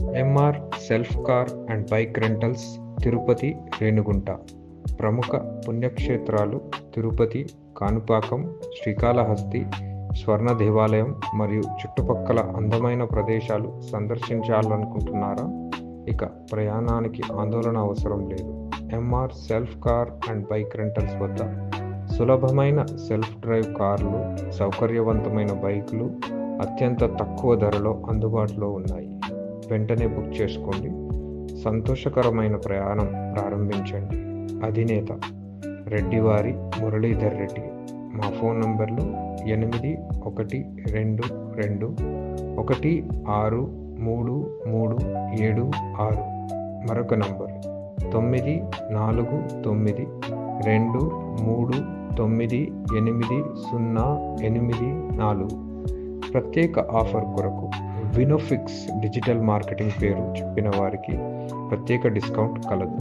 MR self car and bike rentals, Tirupati, Renigunta. ప్రముఖ పుణ్యక్షేత్రాలు తిరుపతి, కాణిపాకం, శ్రీకాళహస్తి, స్వర్ణ దేవాలయం మరియు చుట్టుపక్కల అందమైన ప్రదేశాలు సందర్శించాలనుకుంటున్నారా? ఇక ప్రయాణానికి ఆందోళన అవసరం లేదు. MR self car and bike rentals వద్ద సులభమైన సెల్ఫ్ డ్రైవ్ కార్లు, సౌకర్యవంతమైన బైకులు అత్యంత తక్కువ ధరలో అందుబాటులో ఉన్నాయి. వెంటనే బుక్ చేసుకోండి. సంతోషకరమైన ప్రయాణం ప్రారంభించండి. అధినేత రెడ్డివారి మురళీధర్ రెడ్డి. మా ఫోన్ నంబర్లు 8122163376. మరొక నంబర్ 9423398084. ప్రత్యేక ఆఫర్ కొరకు వినోఫిక్స్ డిజిటల్ మార్కెటింగ్ పేరు చెప్పిన వారికి ప్రత్యేక డిస్కౌంట్ కలదు.